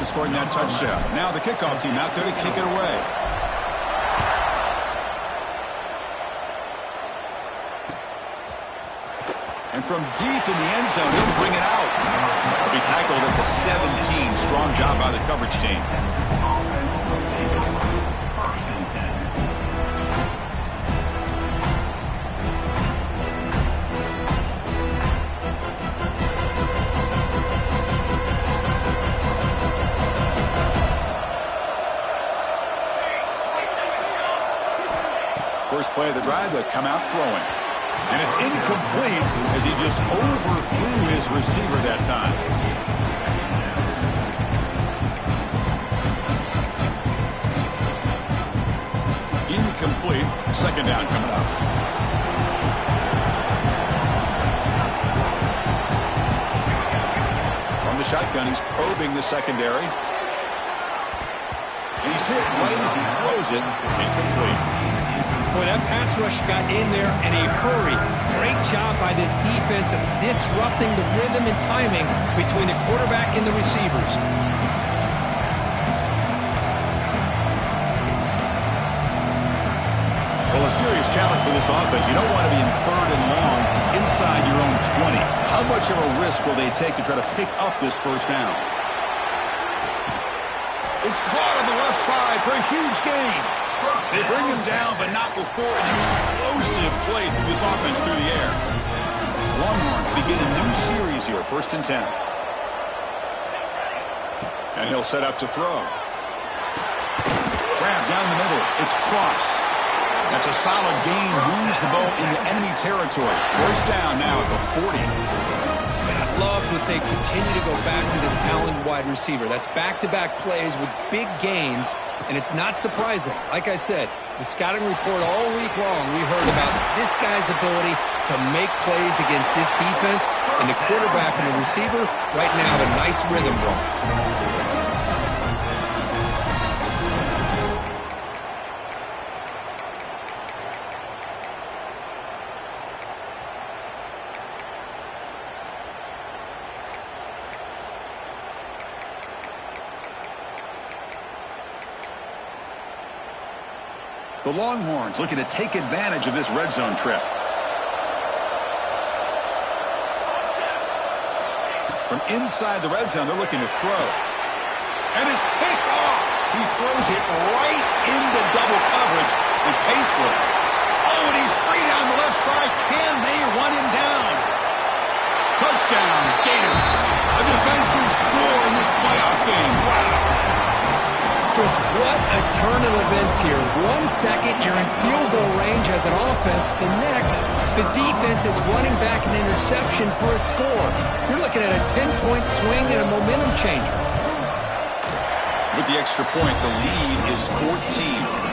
scoring that touchdown. Now the kickoff team out there to kick it away. And from deep in the end zone, he'll bring it out. He'll be tackled at the 17. Strong job by the coverage team. First play of the drive, they'll come out throwing. And it's incomplete as he just overthrew his receiver that time. Incomplete. Second down coming up. From the shotgun, he's probing the secondary. And he's hit right as he throws it. Incomplete. Boy, that pass rush got in there in a hurry. Great job by this defense of disrupting the rhythm and timing between the quarterback and the receivers. Well, a serious challenge for this offense. You don't want to be in third and long inside your own 20. How much of a risk will they take to try to pick up this first down? It's caught on the left side for a huge gain. They bring him down, but not before an explosive play through this offense through the air. Longhorns begin a new series here, 1st and 10. And he'll set up to throw. Grab down the middle. It's Cross. That's a solid gain. Moves the ball into enemy territory. First down now at the 40. And I love that they continue to go back to this talented wide receiver. That's back-to-back plays with big gains. And it's not surprising. Like I said, the scouting report all week long, we heard about this guy's ability to make plays against this defense. And the quarterback and the receiver right now have a nice rhythm going. The Longhorns looking to take advantage of this red zone trip. From inside the red zone, they're looking to throw. And it's picked off. He throws it right into double coverage and pays for it. Oh, and he's free down the left side. Can they run him down? Touchdown, Gators. A defensive score in this playoff game. Wow. Chris, what a turn of events here. 1 second, you're in field goal range as an offense. The next, the defense is running back an interception for a score. You're looking at a 10-point swing and a momentum changer. With the extra point, the lead is 14.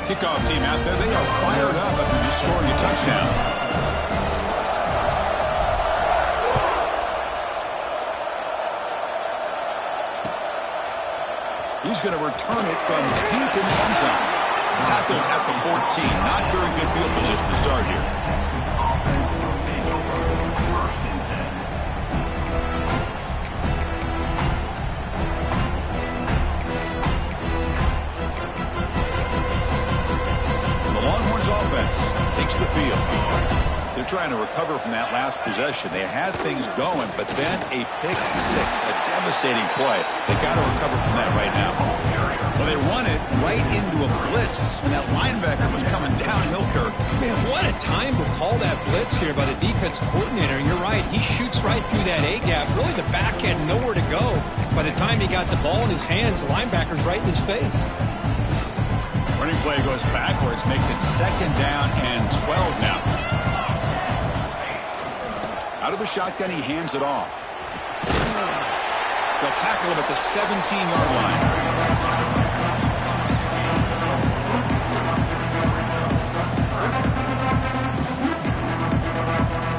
Kickoff team out there, they are fired up after just scoring a touchdown. He's going to return it from deep in the end zone. Tackled at the 14. Not very good field position to start here. Takes the field. They're trying to recover from that last possession. They had things going, but then a pick six, a devastating play. They got to recover from that right now. Well, they run it right into a blitz, and that linebacker was coming downhill, Kirk. Man, what a time to call that blitz here by the defensive coordinator. And you're right, he shoots right through that A-gap. Really, the back had nowhere to go. By the time he got the ball in his hands, the linebacker's right in his face. Running play goes backwards, makes it 2nd down and 12 now. Out of the shotgun, he hands it off. They'll tackle him at the 17-yard line.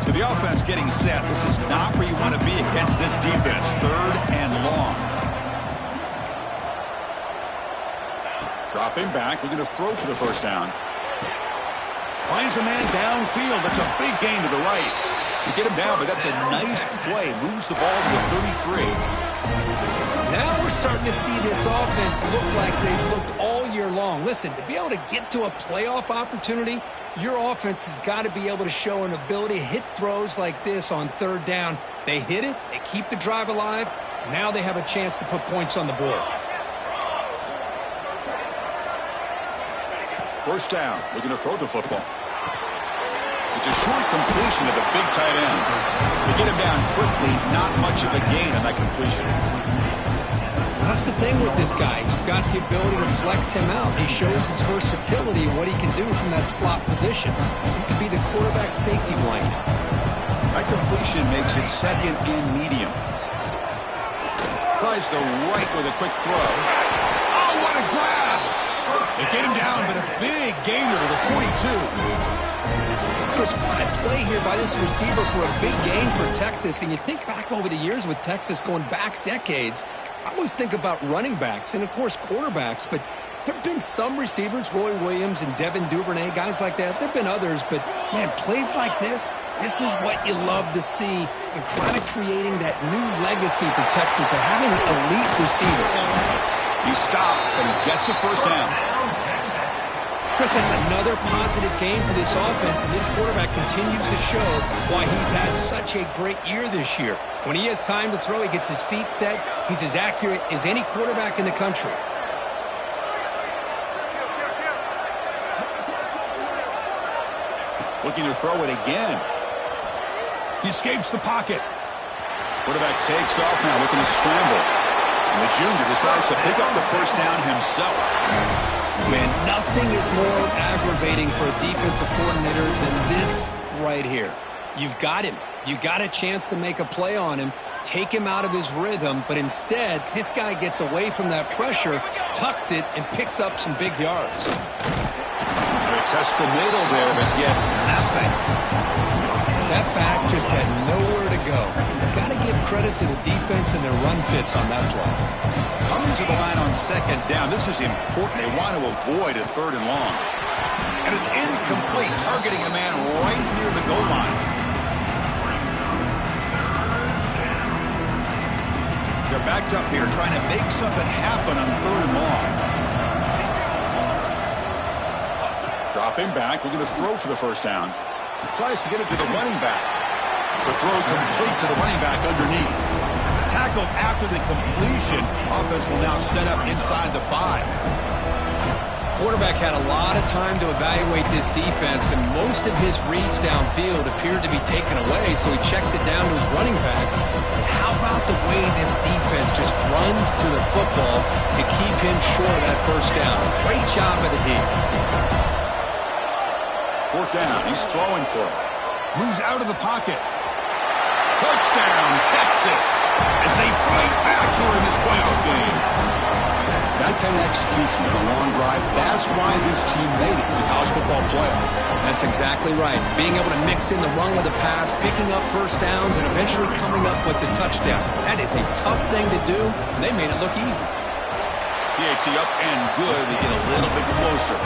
So the offense getting set. This is not where you want to be against this defense. 3rd and long. Dropping back, looking to throw for the first down. Finds a man downfield. That's a big gain to the right. You get him down, but that's a nice play. Moves the ball to the 33. Now we're starting to see this offense look like they've looked all year long. Listen, to be able to get to a playoff opportunity, your offense has got to be able to show an ability to hit throws like this on third down. They hit it, they keep the drive alive. Now they have a chance to put points on the board. First down, looking to throw the football. It's a short completion to the big tight end. They get him down quickly, not much of a gain on that completion. That's the thing with this guy. You've got the ability to flex him out. He shows his versatility and what he can do from that slot position. He could be the quarterback safety blanket. That completion makes it second and medium. Tries the right with a quick throw. Oh, what a grab! They get him down, but a big gainer to the 42. Chris, what a play here by this receiver for a big gain for Texas. And you think back over the years with Texas going back decades, I always think about running backs and, of course, quarterbacks. But there have been some receivers, Roy Williams and Devin Duvernay, guys like that. There have been others. But, man, plays like this is what you love to see and kind of creating that new legacy for Texas of having elite receivers. He stopped, but he gets a first down. Chris, that's another positive game for this offense, and this quarterback continues to show why he's had such a great year this year. When he has time to throw, he gets his feet set. He's as accurate as any quarterback in the country. Looking to throw it again. He escapes the pocket. Quarterback takes off now, looking to scramble. And the junior decides to pick up the first down himself. Man, nothing is more aggravating for a defensive coordinator than this right here. You've got him. You've got a chance to make a play on him, take him out of his rhythm, but instead, this guy gets away from that pressure, tucks it, and picks up some big yards. They test the middle there, but get nothing. That back just had nowhere to go. Got to give credit to the defense and their run fits on that play. Coming to the line on second down. This is important. They want to avoid a third and long. And it's incomplete, targeting a man right near the goal line. They're backed up here trying to make something happen on third and long. Dropping back, looking to throw for the first down. Tries to get it to the running back. The throw complete to the running back underneath. Tackled after the completion. Offense will now set up inside the 5. Quarterback had a lot of time to evaluate this defense, and most of his reads downfield appeared to be taken away, so he checks it down to his running back. And how about the way this defense just runs to the football to keep him short of that first down? Great job by the D. Fourth down. He's throwing for it. Moves out of the pocket. Touchdown, Texas, as they fight back here in this playoff game. That kind of execution of a long drive, that's why this team made it to the college football playoff. That's exactly right. Being able to mix in the run with the pass, picking up first downs, and eventually coming up with the touchdown. That is a tough thing to do, and they made it look easy. PAT up and good. They get a little bit closer.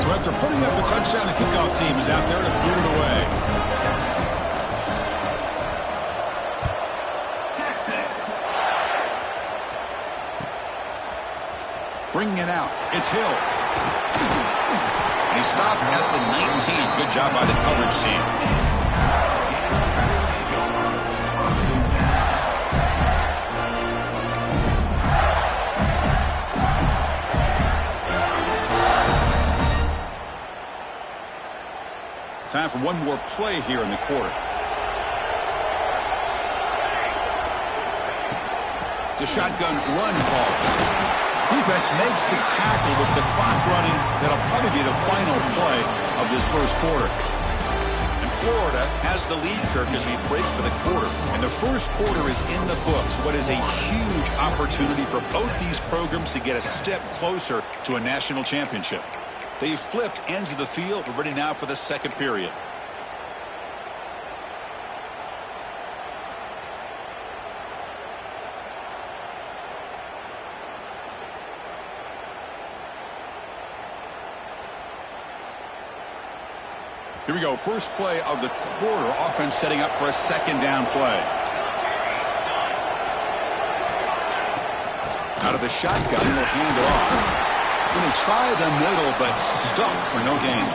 So after putting up the touchdown, the kickoff team is out there to boot it away. Texas. Bringing it out. It's Hill. And he stopped at the 19. Good job by the coverage team. Time for one more play here in the quarter. It's a shotgun run call. Defense makes the tackle with the clock running. That'll probably be the final play of this first quarter. And Florida has the lead, Kirk, as we break for the quarter. And the first quarter is in the books. What is a huge opportunity for both these programs to get a step closer to a national championship. They've flipped ends of the field. We're ready now for the second period. Here we go. First play of the quarter. Offense setting up for a second down play. Out of the shotgun, he'll hand it off. When they try the middle, but stuck for no gain.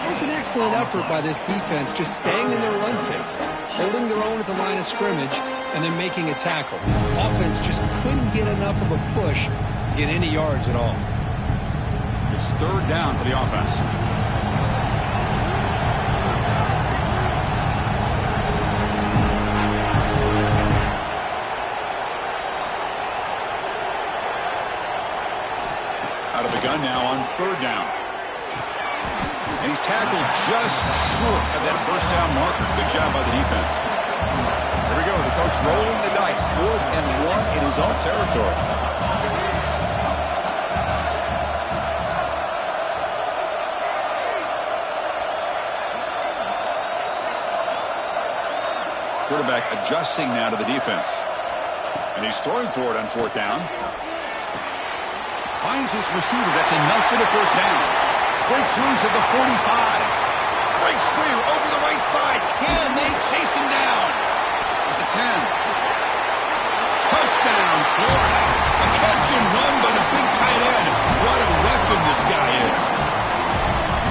It was an excellent effort by this defense, just staying in their run fix, holding their own at the line of scrimmage, and then making a tackle. Offense just couldn't get enough of a push to get any yards at all. It's third down for the offense. Out of the gun now on third down. And he's tackled just short of that first down marker. Good job by the defense. Here we go. The coach rolling the dice. 4th and 1 in his own territory. Quarterback adjusting now to the defense. And he's throwing for it on 4th down. Finds his receiver. That's enough for the first down. Breaks loose at the 45. Breaks clear over the right side. Can they chase him down? At the 10. Touchdown, Florida. A catch and run by the big tight end. What a weapon this guy is.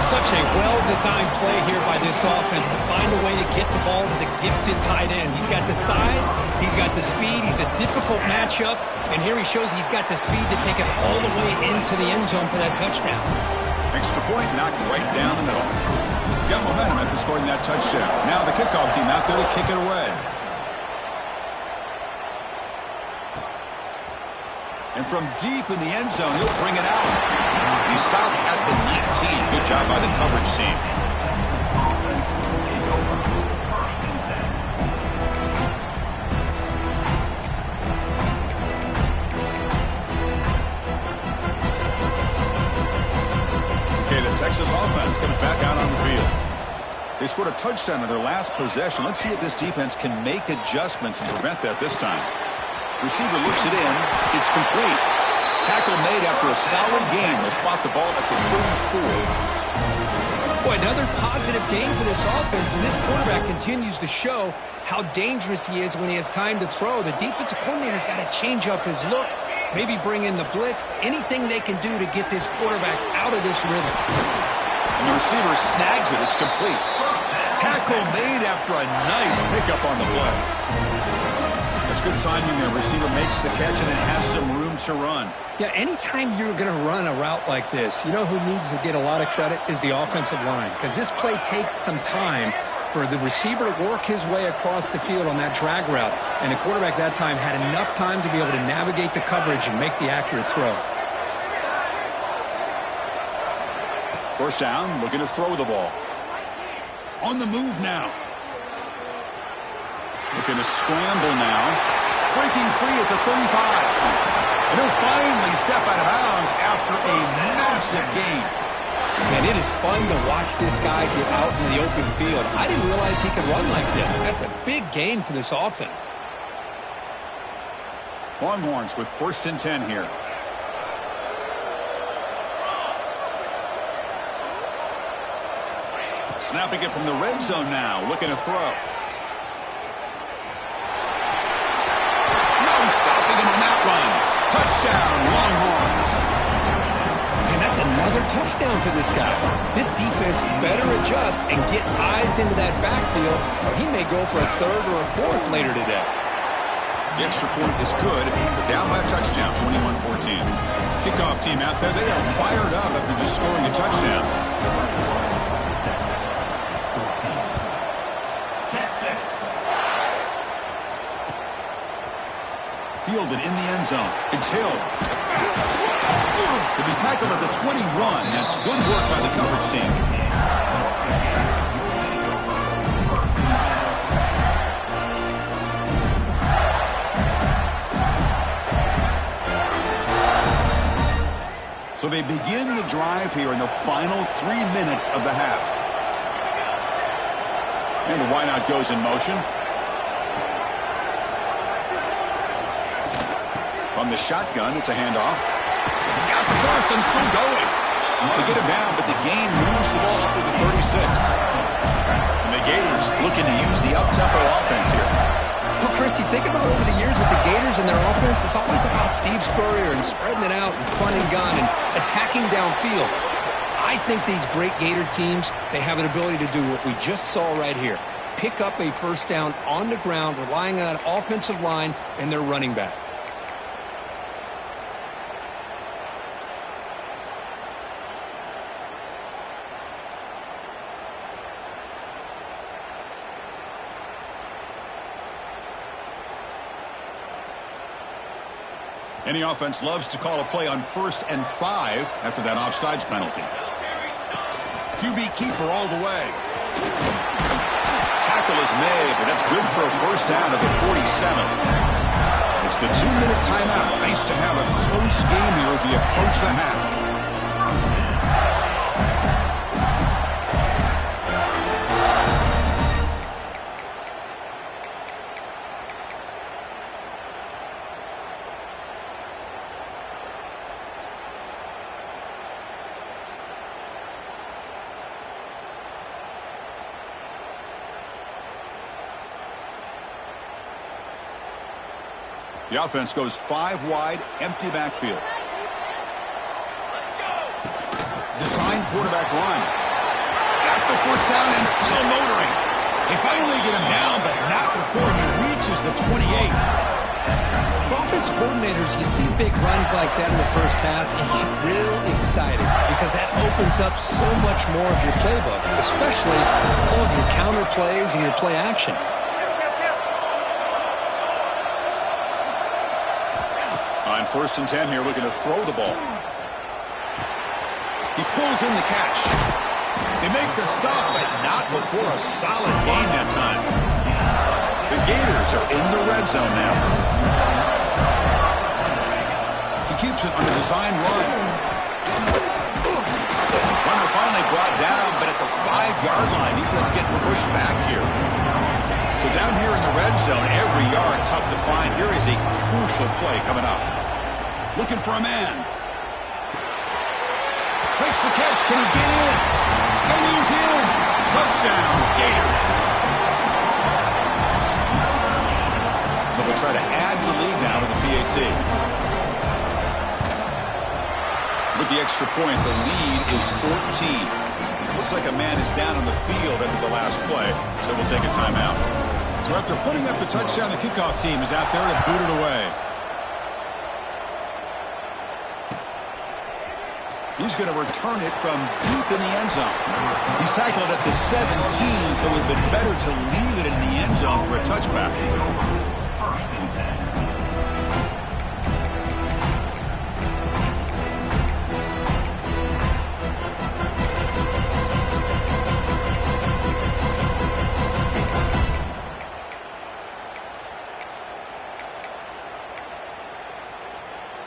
Such a well-designed play here by this offense to find a way to get the ball to the gifted tight end. He's got the size, he's got the speed, he's a difficult matchup, and here he shows he's got the speed to take it all the way into the end zone for that touchdown. Extra point knocked right down the middle. Got momentum after scoring that touchdown. Now the kickoff team out there to kick it away. And from deep in the end zone, he'll bring it out. He stopped at the 19. Good job by the coverage team. Okay, the Texas offense comes back out on the field. They scored a touchdown in their last possession. Let's see if this defense can make adjustments and prevent that this time. Receiver looks it in. It's complete. Tackle made after a solid game. They'll spot the ball at the 34. Boy, another positive game for this offense, and this quarterback continues to show how dangerous he is when he has time to throw. The defensive coordinator's got to change up his looks, maybe bring in the blitz, anything they can do to get this quarterback out of this rhythm. And the receiver snags it. It's complete. Tackle made after a nice pickup on the play. That's good timing there. Receiver makes the catch and then has some room to run. Yeah, anytime you're going to run a route like this, you know who needs to get a lot of credit is the offensive line. Because this play takes some time for the receiver to work his way across the field on that drag route. And the quarterback that time had enough time to be able to navigate the coverage and make the accurate throw. First down, looking to throw the ball. On the move now. Looking to scramble now. Breaking free at the 35. And he'll finally step out of bounds after a massive gain. And it is fun to watch this guy get out in the open field. I didn't realize he could run like this. That's a big gain for this offense. Longhorns with 1st and 10 here. Snapping it from the red zone now. Looking to throw. Stopping him on that run. Touchdown, Longhorns. And that's another touchdown for this guy. This defense better adjust and get eyes into that backfield, or he may go for a 3rd or a 4th later today. The extra point is good. They're down by a touchdown, 21-14. Kickoff team out there. They are fired up after just scoring a touchdown. Fielded in the end zone. It's Hill. To be tackled at the 21. That's good work by the coverage team. So they begin the drive here in the final 3 minutes of the half. And the wideout goes in motion. From the shotgun, it's a handoff. He's got the first and still going. They get him down, but the gain moves the ball up to the 36. And the Gators looking to use the up-tempo offense here. Well, Chris, you think about over the years with the Gators and their offense, it's always about Steve Spurrier and spreading it out and fun and gun and attacking downfield. I think these great Gator teams, they have an ability to do what we just saw right here. Pick up a first down on the ground, relying on that offensive line and their running back. Any offense loves to call a play on 1st and 5 after that offsides penalty. QB keeper all the way. Tackle is made, but that's good for a first down at the 47. It's the 2-minute timeout. Nice to have a close game here as we approach the half. The offense goes 5 wide, empty backfield. Designed quarterback run. Got the first down and still motoring. They finally get him down, but not before he reaches the 28. For offensive coordinators, you see big runs like that in the first half, and you get real excited because that opens up so much more of your playbook, especially all of your counter plays and your play action. On 1st and 10 here, looking to throw the ball. He pulls in the catch. They make the stop, but not before a solid gain that time. The Gators are in the red zone now. He keeps it on a design run. Runner finally brought down, but at the 5-yard line, defense getting pushed back here. So down here in the red zone, every yard tough to find. Here is a crucial play coming up. Looking for a man. Makes the catch. Can he get in? And he's in. Touchdown, Gators. So they'll try to add the lead now to the PAT. With the extra point, the lead is 14. Looks like a man is down on the field after the last play, so we'll take a timeout. So after putting up the touchdown, the kickoff team is out there to boot it away. He's going to return it from deep in the end zone. He's tackled at the 17, so it would have been better to leave it in the end zone for a touchback.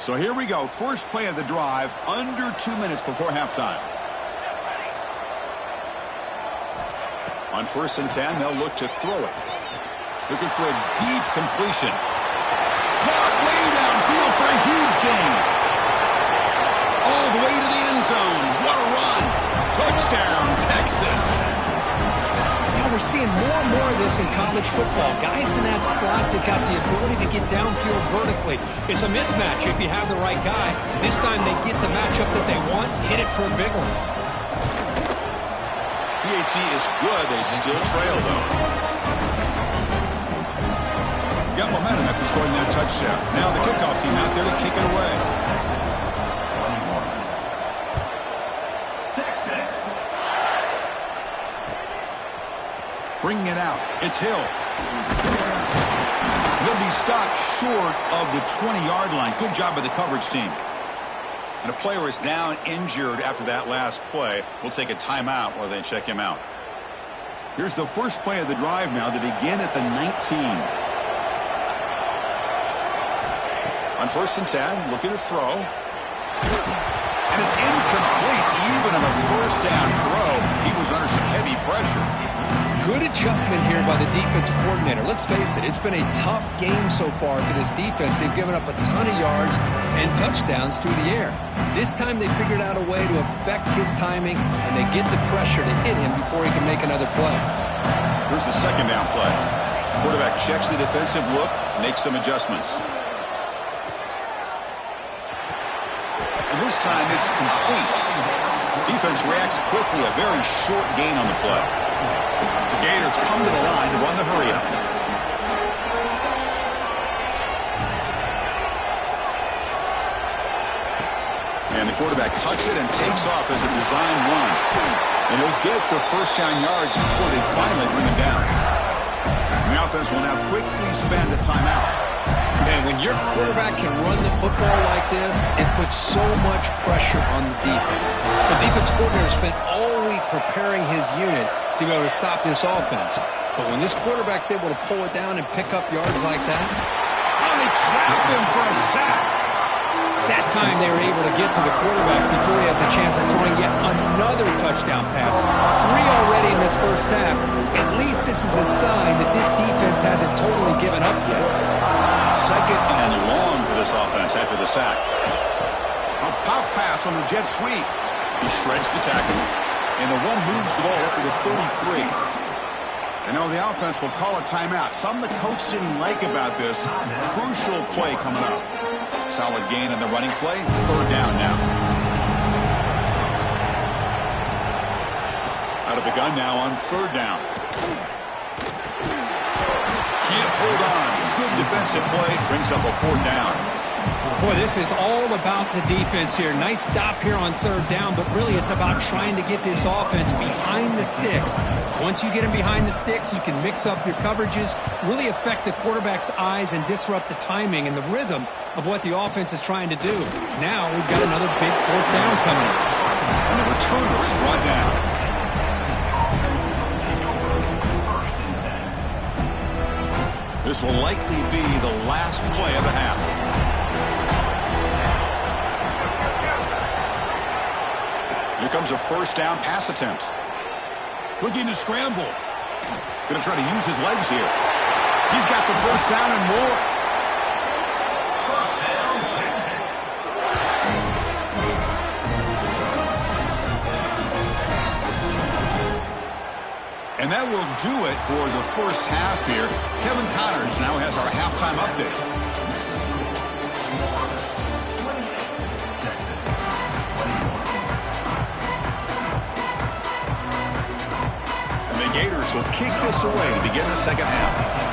So here we go. First play of the drive, under 2 minutes before halftime. On 1st and 10, they'll look to throw it. Looking for a deep completion. Caught way downfield for a huge gain. All the way to the end zone. What a run. Touchdown, Texas. We're seeing more and more of this in college football. Guys in that slot that got the ability to get downfield vertically. It's a mismatch if you have the right guy. This time they get the matchup that they want, hit it for a big one. PAT is good. They still trail, though. Got momentum after scoring that touchdown. Now the kickoff team out there to kick it away. Bringing it out. It's Hill. He'll be stopped short of the 20-yard line. Good job by the coverage team. And a player is down injured after that last play. We'll take a timeout while they check him out. Here's the first play of the drive now. They begin at the 19. On 1st and 10, looking to throw. And it's incomplete even on a first down throw. He was under some heavy pressure. Good adjustment here by the defensive coordinator. Let's face it, it's been a tough game so far for this defense. They've given up a ton of yards and touchdowns through the air. This time they figured out a way to affect his timing, and they get the pressure to hit him before he can make another play. Here's the second down play. Quarterback checks the defensive look, makes some adjustments. And this time it's complete. Defense reacts quickly, a very short gain on the play. The Gators come to the line to run the hurry-up. And the quarterback tucks it and takes off as a design run. And he'll get the first down yards before they finally bring him down. And the offense will now quickly spend a timeout. Man, when your quarterback can run the football like this, it puts so much pressure on the defense. The defense coordinator spent all week preparing his unit to be able to stop this offense. But when this quarterback's able to pull it down and pick up yards like that, oh, they trapped him for a sack. That time they were able to get to the quarterback before he has a chance of throwing yet another touchdown pass. 3 already in this first half. At least this is a sign that this defense hasn't totally given up yet. Second and long for this offense after the sack. A pop pass on the jet sweep. He shreds the tackle. And the one moves the ball up to the 33. And now the offense will call a timeout. Something the coach didn't like about this. Crucial play coming up. Solid gain in the running play. Third down now. Out of the gun now on third down. Can't hold on. Good defensive play. Brings up a fourth down. Boy, this is all about the defense here. Nice stop here on third down, but really it's about trying to get this offense behind the sticks. Once you get them behind the sticks, you can mix up your coverages, really affect the quarterback's eyes and disrupt the timing and the rhythm of what the offense is trying to do. Now we've got another big fourth down coming up. And the returner is brought down. This will likely be the last play of the half. Here comes a first down pass attempt. Looking to scramble. Going to try to use his legs here. He's got the first down and more. And that will do it for the first half here. Kevin Connors now has our halftime update. And the Gators will kick this away to begin the second half.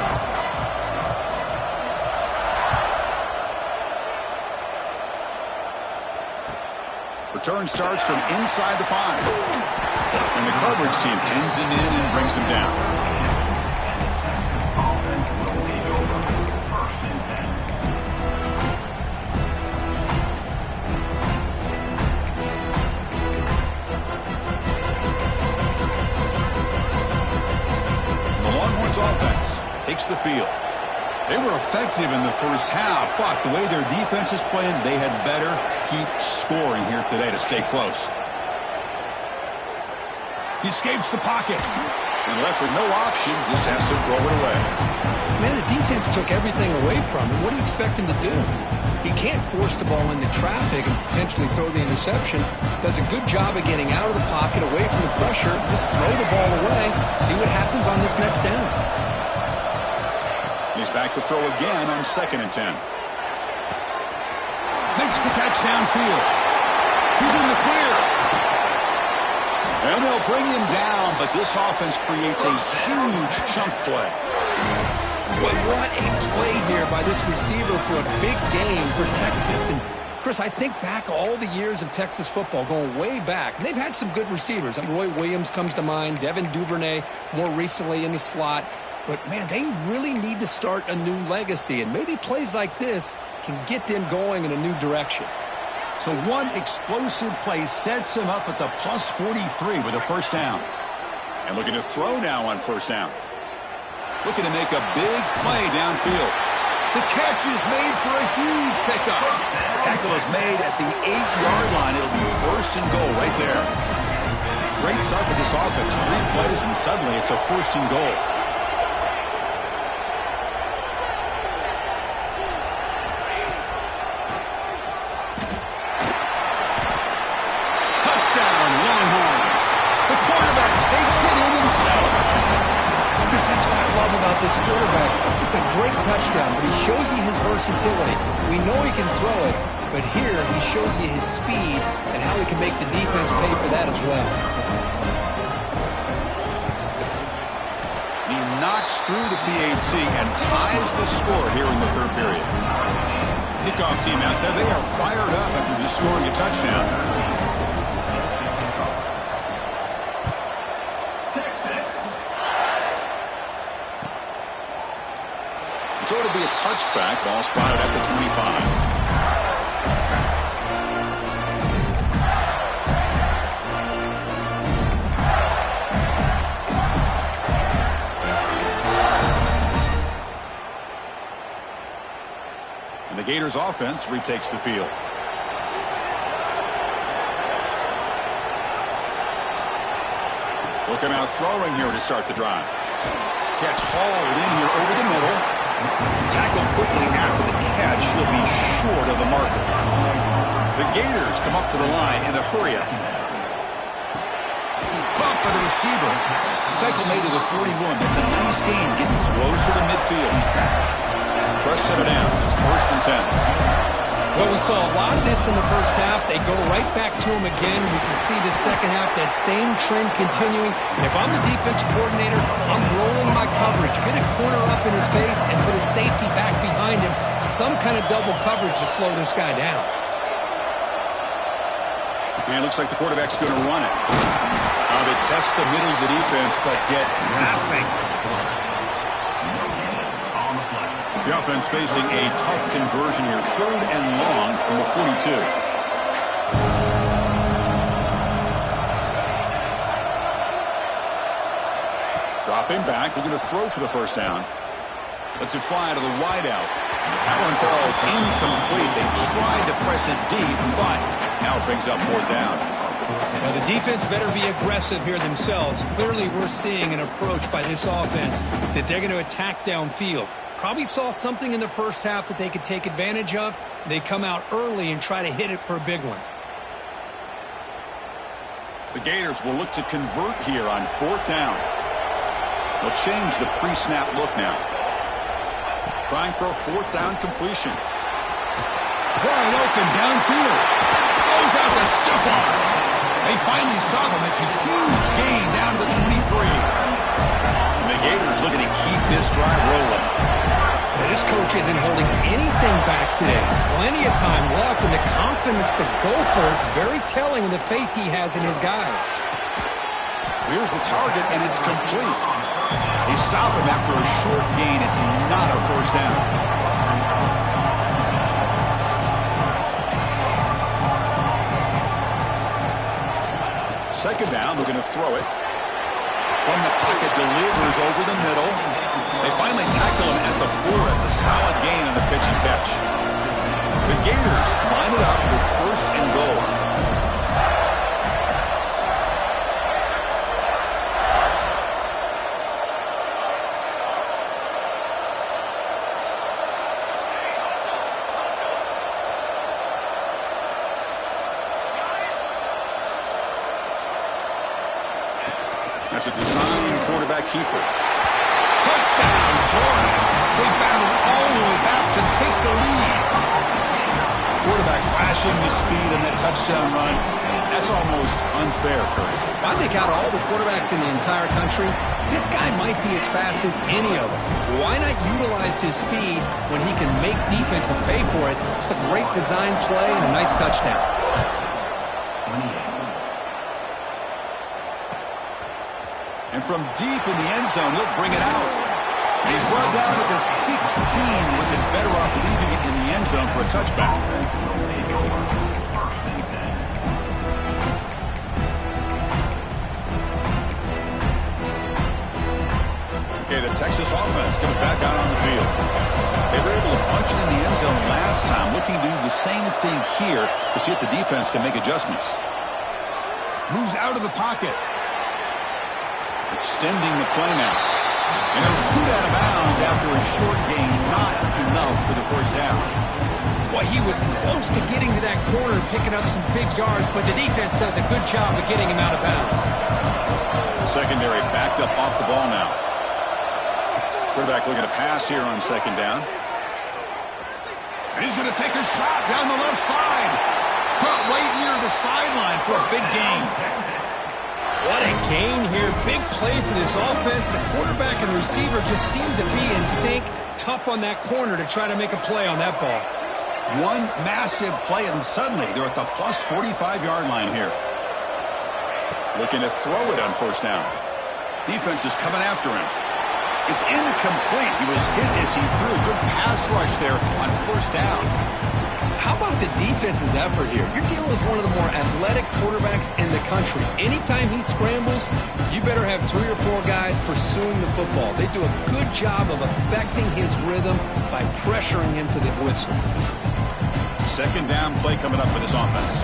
Return starts from inside the 5. And the coverage team pins him in and brings him down. The Longhorns offense takes the field. They were effective in the first half, but the way their defense is playing, they had better keep scoring here today to stay close. He escapes the pocket. And left with no option, just has to throw it away. Man, the defense took everything away from him. What do you expect him to do? He can't force the ball into traffic and potentially throw the interception. Does a good job of getting out of the pocket, away from the pressure. Just throw the ball away. See what happens on this next down. He's back to throw again on 2nd and 10. Makes the catch downfield. He's in the clear. And they'll bring him down, but this offense creates a huge chunk play. Boy, what a play here by this receiver for a big game for Texas. And, Chris, I think back all the years of Texas football, going way back. And they've had some good receivers. Roy Williams comes to mind, Devin Duvernay more recently in the slot. But, man, they really need to start a new legacy. And maybe plays like this can get them going in a new direction. So one explosive play sets him up at the plus 43 with a first down. And looking to throw now on first down. Looking to make a big play downfield. The catch is made for a huge pickup. Tackle is made at the 8-yard line. It'll be first and goal right there. Great start for this offense. 3 plays, and suddenly it's a 1st and goal. Touchdown, Longhorns. The quarterback takes it in himself. Chris, that's what I love about this quarterback. It's a great touchdown, but he shows you his versatility. We know he can throw it, but here he shows you his speed and how he can make the defense pay for that as well. He knocks through the PAT and ties the score here in the 3rd period. Kickoff team out there, they are fired up after just scoring a touchdown. So it'll be a touchback. Ball spotted at the 25. And the Gators offense retakes the field. We'll come out throwing here to start the drive. Catch hauled in here over the middle. Tackled quickly after the catch. He'll be short of the marker. The Gators come up to the line in a hurry-up. Bumped by the receiver. Tackle made to the 41. That's a nice gain, getting closer to midfield. Fresh set of downs. It's 1st and 10. Well, we saw a lot of this in the first half. They go right back to him again. We can see the second half, that same trend continuing. And if I'm the defensive coordinator, I'm rolling my coverage. Get a corner up in his face and put a safety back behind him. Some kind of double coverage to slow this guy down. And it looks like the quarterback's going to run it. They test the middle of the defense, but get nothing. The offense facing a tough conversion here. 3rd and long from the 42. Dropping back, looking to throw for the 1st down. Lets it fly to the wideout. That one falls incomplete. They tried to press it deep, but now it brings up 4th down. Well, the defense better be aggressive here themselves. Clearly, we're seeing an approach by this offense that they're going to attack downfield. Probably saw something in the first half that they could take advantage of. They come out early and try to hit it for a big one. The Gators will look to convert here on 4th down. They'll change the pre-snap look now. Trying for a 4th down completion. Wide open downfield. Goes out to stiff arm. They finally stop him. It's a huge gain down to the 23. And the Gators looking to keep this drive rolling. Now, this coach isn't holding anything back today. Plenty of time left, and the confidence to go for it is very telling in the faith he has in his guys. Here's the target, and it's complete. They stop him after a short gain. It's not a 1st down. Second down, they're going to throw it. From the pocket, delivers over the middle. They finally tackle him at the 4. It's a solid gain on the pitch and catch. The Gators line it up with 1st and goal. That's a design quarterback keeper. Touchdown, Florida. They battled all the way back to take the lead. Quarterback flashing the speed in that touchdown run. That's almost unfair, Kurt. I think out of all the quarterbacks in the entire country, this guy might be as fast as any of them. Why not utilize his speed when he can make defenses pay for it? It's a great design play and a nice touchdown. And from deep in the end zone, he'll bring it out. And he's brought down at the 16. Would have been better off leaving it in the end zone for a touchback. Okay, the Texas offense comes back out on the field. They were able to punch it in the end zone last time, looking to do the same thing here to see if the defense can make adjustments. Moves out of the pocket. Extending the play now. And he'll scoot out of bounds after a short gain. Not enough for the first down. Well, he was close to getting to that corner and picking up some big yards, but the defense does a good job of getting him out of bounds. The secondary backed up off the ball now. Quarterback looking to pass here on second down. And he's going to take a shot down the left side. Caught right near the sideline for a big gain. What a gain here. Big play for this offense. The quarterback and receiver just seem to be in sync. Tough on that corner to try to make a play on that ball. One massive play, and suddenly they're at the plus 45-yard line here. Looking to throw it on first down. Defense is coming after him. It's incomplete. He was hit as he threw. Good pass rush there on first down. How about the defense's effort here? You're dealing with one of the more athletic quarterbacks in the country. Anytime he scrambles, you better have 3 or 4 guys pursuing the football. They do a good job of affecting his rhythm by pressuring him to the whistle. Second down play coming up for this offense.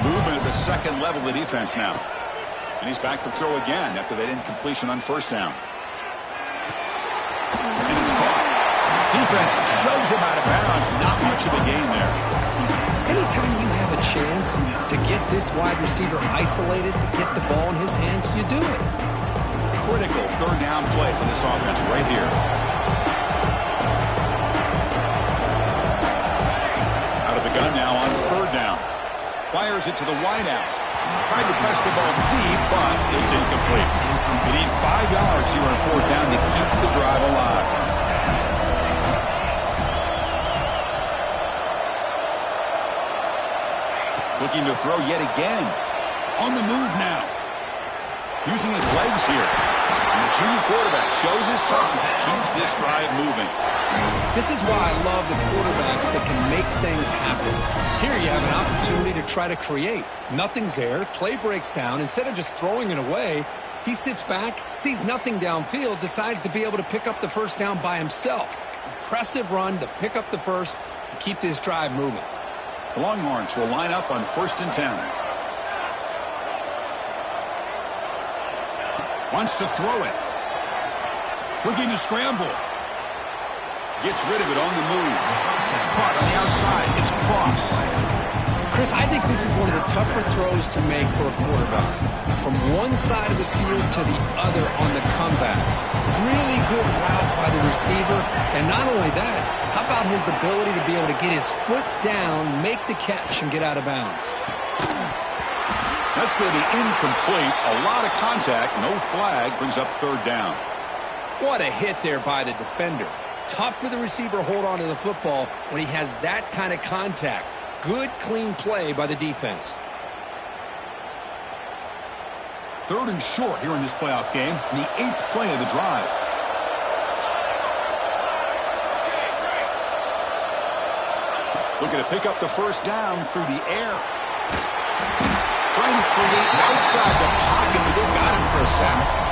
Movement at the second level of the defense now. And he's back to throw again after that incompletion on first down. And it's caught. Defense shoves him out of bounds. Not much of a gain there. Anytime you have a chance to get this wide receiver isolated, to get the ball in his hands, you do it. Critical third down play for this offense right here. Out of the gun now on third down. Fires it to the wideout. Tried to press the ball deep, but it's incomplete. You need 5 yards here on fourth down to keep the drive alive. Looking to throw yet again. On the move now. Using his legs here. And the junior quarterback shows his toughness. Keeps this drive moving. This is why I love the quarterbacks that can make things happen. Here you have an opportunity to try to create. Nothing's there. Play breaks down. Instead of just throwing it away, he sits back, sees nothing downfield, decides to be able to pick up the first down by himself. Impressive run to pick up the first and keep this drive moving. The Longhorns will line up on 1st and 10. Wants to throw it. Looking to scramble. Gets rid of it on the move. Caught on the outside. It's Cross. Chris, I think this is one of the tougher throws to make for a quarterback. From one side of the field to the other on the comeback. Really good route by the receiver. And not only that, how about his ability to be able to get his foot down, make the catch, and get out of bounds? That's going to be incomplete. A lot of contact. No flag. Brings up third down. What a hit there by the defender. Tough for the receiver to hold on to the football when he has that kind of contact. Good, clean play by the defense. 3rd and short here in this playoff game. The 8th play of the drive. Looking to pick up the first down through the air. Trying to create outside the pocket, but they got him for a sack.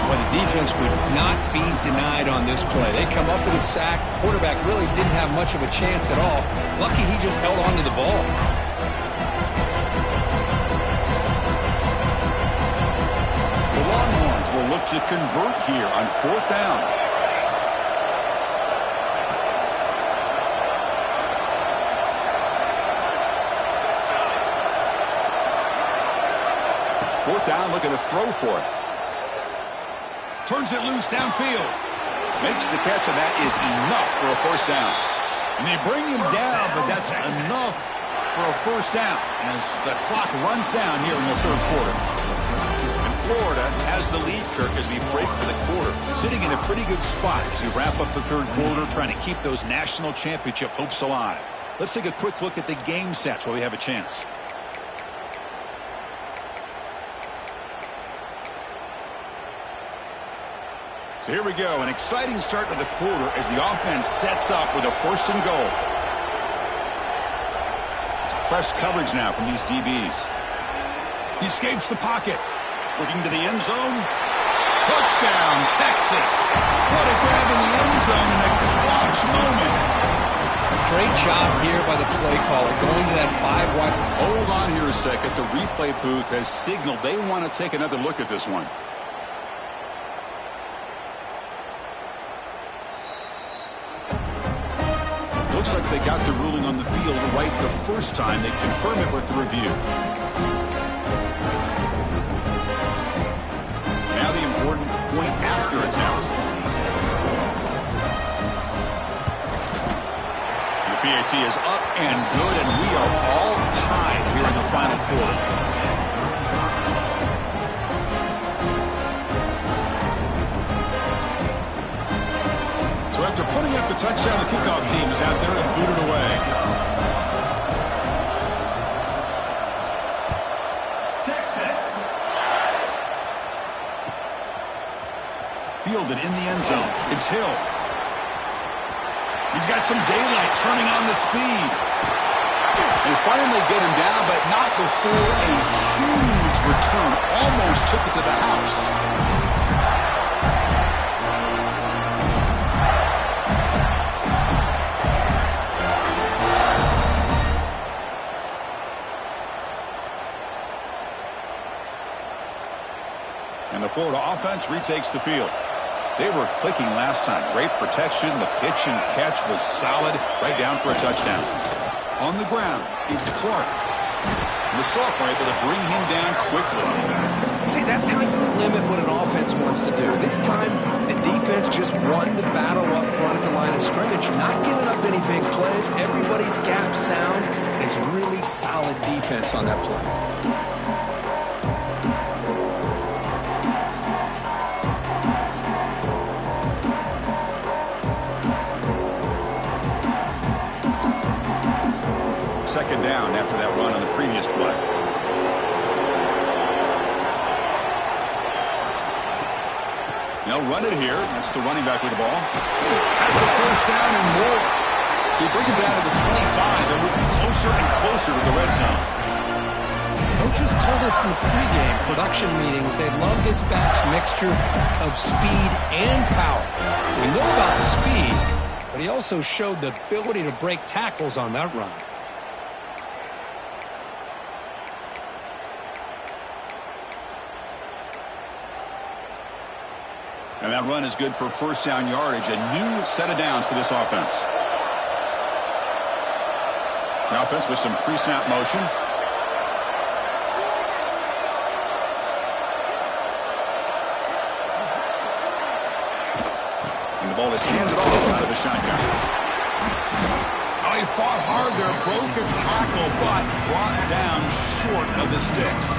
Well, the defense would not be denied on this play. They come up with a sack. Quarterback really didn't have much of a chance at all. Lucky he just held on to the ball. The Longhorns will look to convert here on 4th down. Fourth down, looking to throw for it. Turns it loose downfield. Makes the catch, and that is enough for a first down. And they bring him down, but that's enough for a first down as the clock runs down here in the 3rd quarter. And Florida has the lead, Kirk, as we break for the quarter. Sitting in a pretty good spot as we wrap up the 3rd quarter, trying to keep those national championship hopes alive. Let's take a quick look at the game sets while we have a chance. So here we go, an exciting start to the quarter as the offense sets up with a 1st and goal. It's press coverage now from these DBs. He escapes the pocket, looking to the end zone. Touchdown, Texas. What a grab in the end zone in a clutch moment. Great job here by the play caller, going to that 5 wide. Hold on here a second. The replay booth has signaled they want to take another look at this one. Looks like they got the ruling on the field right the first time. They confirm it with the review. Now the important point after it's out. The PAT is up and good, and we are all tied here in the final quarter. So after putting up a touchdown, the kickoff team is out there and booted away. Texas. Fielded in the end zone. It's Hill. He's got some daylight, turning on the speed. They finally get him down, but not before a huge return. Almost took it to the house. And the Florida offense retakes the field. They were clicking last time. Great protection. The pitch and catch was solid. Right down for a touchdown. On the ground, it's Clark. And the sophomore able to bring him down quickly. See, that's how you limit what an offense wants to do. This time, the defense just won the battle up front at the line of scrimmage. Not giving up any big plays. Everybody's gap sound. It's really solid defense on that play. Second down after that run on the previous play. They'll run it here. That's the running back with the ball. Has the first down and more. They bring him down to the 25. They're moving closer and closer to the red zone. Coaches told us in the pregame production meetings they love this back's mixture of speed and power. We know about the speed, but he also showed the ability to break tackles on that run. And that run is good for first down yardage. A new set of downs for this offense. The offense with some pre-snap motion. And the ball is handed off out of the shotgun. Oh, he fought hard there. Broken tackle, but brought down short of the sticks.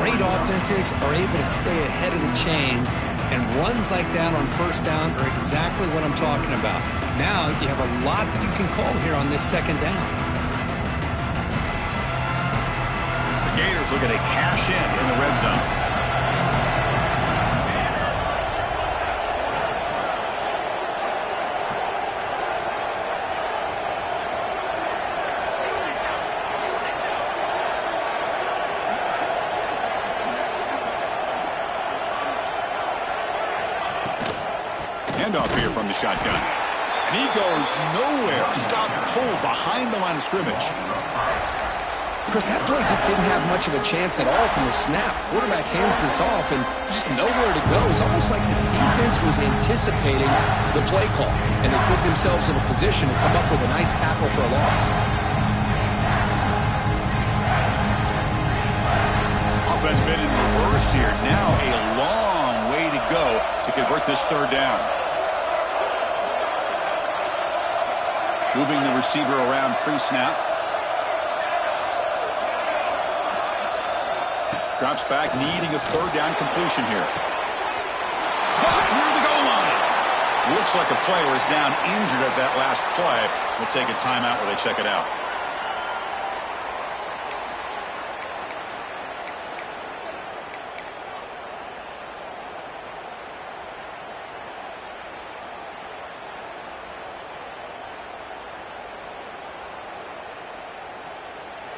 Great offenses are able to stay ahead of the chains, and runs like that on first down are exactly what I'm talking about. Now you have a lot that you can call here on this second down. The Gators looking to cash in the red zone. Handoff here from the shotgun. And he goes nowhere. Stop cold behind the line of scrimmage. Chris, that play just didn't have much of a chance at all from the snap. Quarterback hands this off and just nowhere to go. It's almost like the defense was anticipating the play call, and they put themselves in a position to come up with a nice tackle for a loss. Offense been in reverse here. Now a long way to go to convert this third down. Moving the receiver around pre-snap. Drops back, needing a third down completion here. Caught near the goal line. Looks like a player is down injured at that last play. We'll take a timeout where they check it out.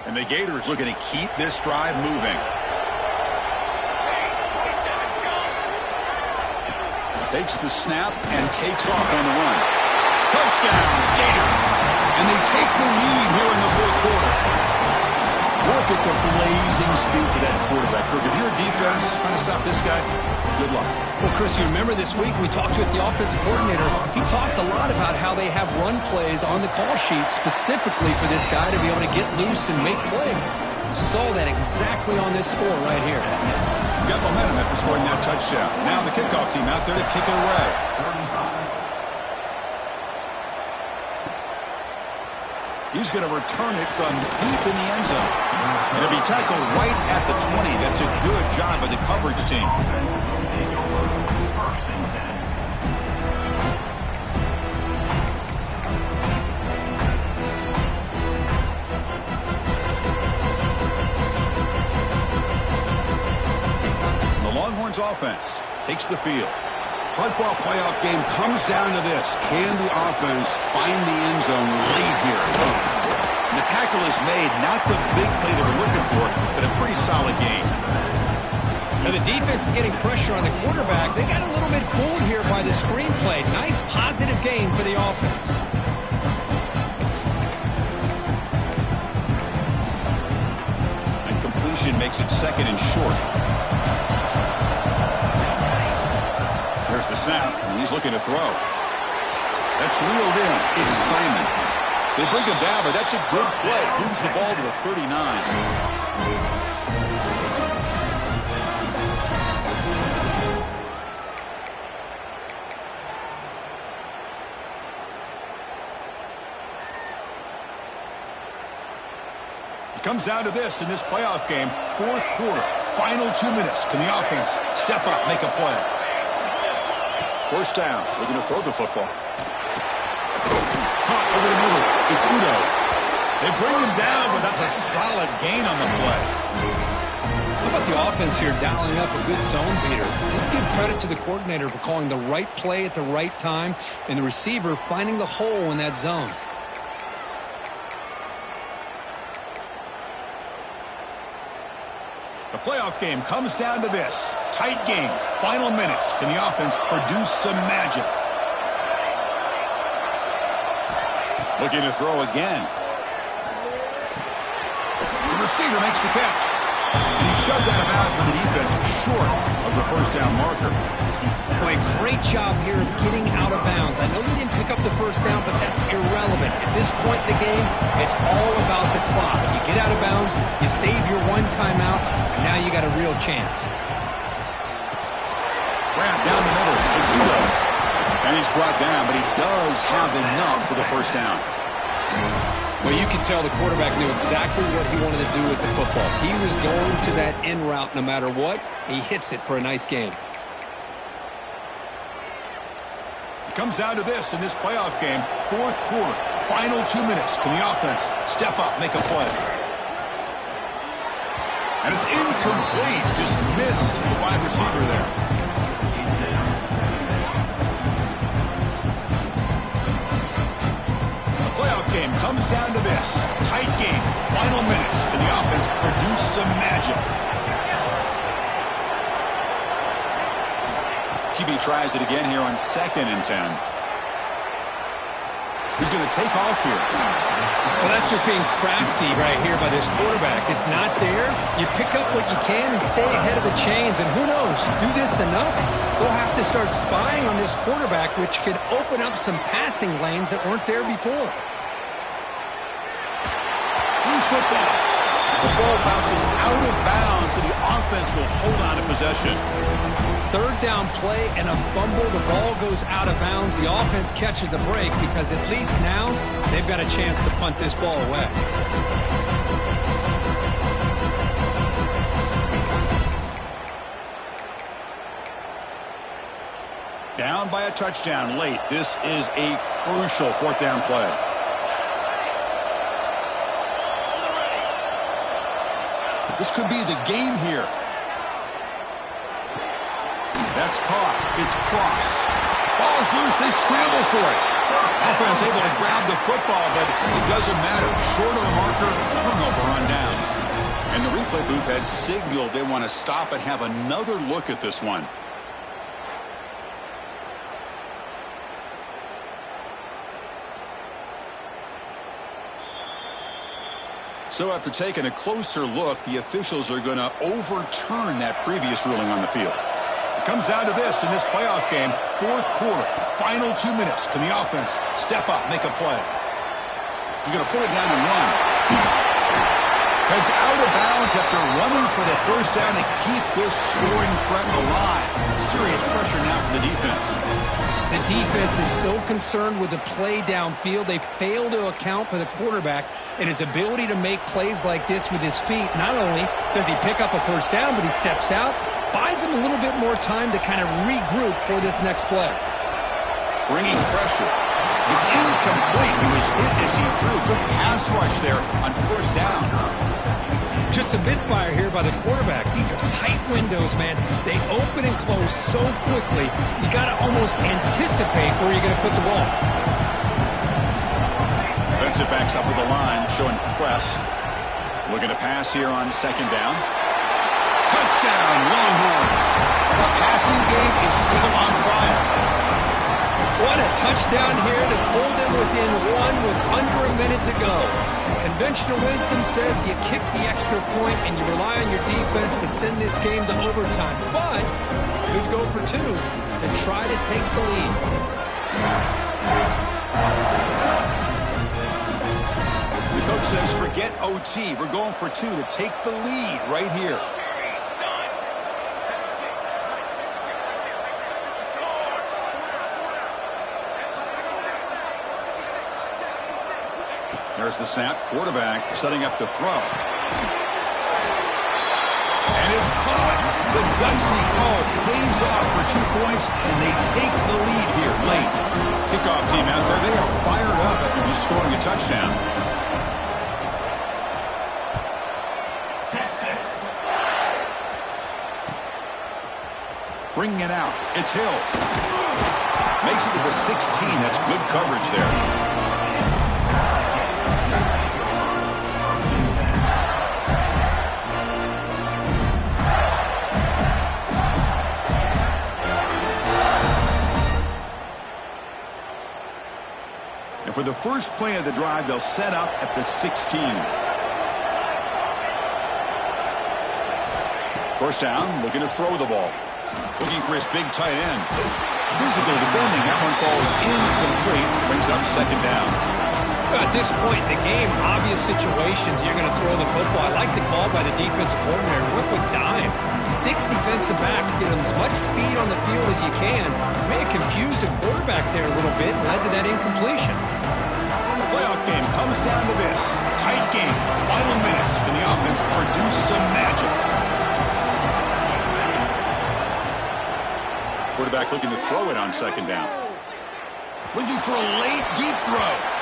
And the Gators looking to keep this drive moving. Takes the snap and takes off on the run. Touchdown, Gators. And they take the lead here in the fourth quarter. Look at the blazing speed for that quarterback. Kirk, if you're a defense trying to stop this guy, good luck. Well, Chris, you remember this week we talked with the offensive coordinator. He talked a lot about how they have run plays on the call sheet specifically for this guy to be able to get loose and make plays. We saw that exactly on this score right here. Got momentum after scoring that touchdown. Now the kickoff team out there to kick it away. He's going to return it from deep in the end zone. And it'll be tackled right at the 20. That's a good job by the coverage team. The Longhorns offense takes the field. Hard-fought playoff game comes down to this. Can the offense find the end zone late here? And the tackle is made, not the big play that we're looking for, but a pretty solid game. Now the defense is getting pressure on the quarterback. They got a little bit fooled here by the screenplay. Nice positive game for the offense. And completion makes it second and short. There's the snap, and he's looking to throw. That's reeled in. It's Simon. They bring him down, but that's a good play. Moves the ball to the 39. It comes down to this in this playoff game. Fourth quarter, final 2 minutes. Can the offense step up, make a play? First down. We're going to throw the football. Caught over the middle. It's Udo. They bring him down, but that's a solid gain on the play. How about the offense here dialing up a good zone beater? Let's give credit to the coordinator for calling the right play at the right time and the receiver finding the hole in that zone. The playoff game comes down to this. Tight game. Final minutes. Can the offense produce some magic? Looking to throw again. The receiver makes the catch. And he's shoved out of bounds for the defense short of the first down marker. Boy, great job here of getting out of bounds. I know they didn't pick up the first down, but that's irrelevant. At this point in the game, it's all about the clock. You get out of bounds, you save your one timeout, and now you got a real chance. Grab down the middle. It's Udo. And he's brought down, but he does have enough for the first down. Well, you can tell the quarterback knew exactly what he wanted to do with the football. He was going to that in route no matter what. He hits it for a nice gain. It comes down to this in this playoff game. Fourth quarter, final 2 minutes. Can the offense step up, make a play? And it's incomplete. Just missed the wide receiver there. Game comes down to this. Tight game. Final minutes. Can the offense produce some magic? QB tries it again here on 2nd and 10. He's going to take off here. Well, that's just being crafty right here by this quarterback. It's not there. You pick up what you can and stay ahead of the chains. And who knows, do this enough, they'll have to start spying on this quarterback, which could open up some passing lanes that weren't there before. Loose football. The ball bounces out of bounds, so the offense will hold on to possession. Third down play and a fumble. The ball goes out of bounds. The offense catches a break because at least now they've got a chance to punt this ball away. Down by a touchdown late. This is a crucial fourth down play. This could be the game here. That's caught. It's Cross. Ball is loose. They scramble for it. Offense able to grab the football, but it doesn't matter. Short of the marker, turnover on downs. And the replay booth has signaled they want to stop and have another look at this one. So after taking a closer look, the officials are going to overturn that previous ruling on the field. It comes down to this in this playoff game, fourth quarter, final 2 minutes. Can the offense step up, make a play? He's going to put it down and run. Heads out of bounds after running for the first down to keep this scoring threat alive. Serious pressure now for the defense. The defense is so concerned with the play downfield, they fail to account for the quarterback and his ability to make plays like this with his feet. Not only does he pick up a first down, but he steps out, buys him a little bit more time to kind of regroup for this next play. Bringing pressure. It's incomplete. He was hit as he threw. Good pass rush there on first down. Just a misfire here by the quarterback. These are tight windows, man. They open and close so quickly, you got to almost anticipate where you're going to put the ball. Defensive backs up with the line, showing press. Looking to pass here on second down. Touchdown, Longhorns. This passing game is still on fire. What a touchdown here to pull them within one with under a minute to go. Conventional wisdom says you kick the extra point and you rely on your defense to send this game to overtime. But you could go for two to try to take the lead. The coach says forget OT. We're going for two to take the lead right here. There's the snap. Quarterback setting up to throw. And it's caught. The gutsy call pays off for 2 points, and they take the lead here late. Kickoff team out there. They are fired up after just scoring a touchdown. Bringing it out. It's Hill. Makes it to the 16. That's good coverage there. And for the first play of the drive, they'll set up at the 16. First down, looking to throw the ball. Looking for his big tight end. Physical defending. That one falls incomplete. Brings up second down. Well, at this point in the game, obvious situations, you're going to throw the football. I like the call by the defensive coordinator. Work with dime. 6 defensive backs, get as much speed on the field as you can. May have confused the quarterback there a little bit and led to that incompletion. The playoff game comes down to this. Tight game. Final minutes. Can the offense produce some magic? Quarterback looking to throw it on second down. Looking for a late, deep throw.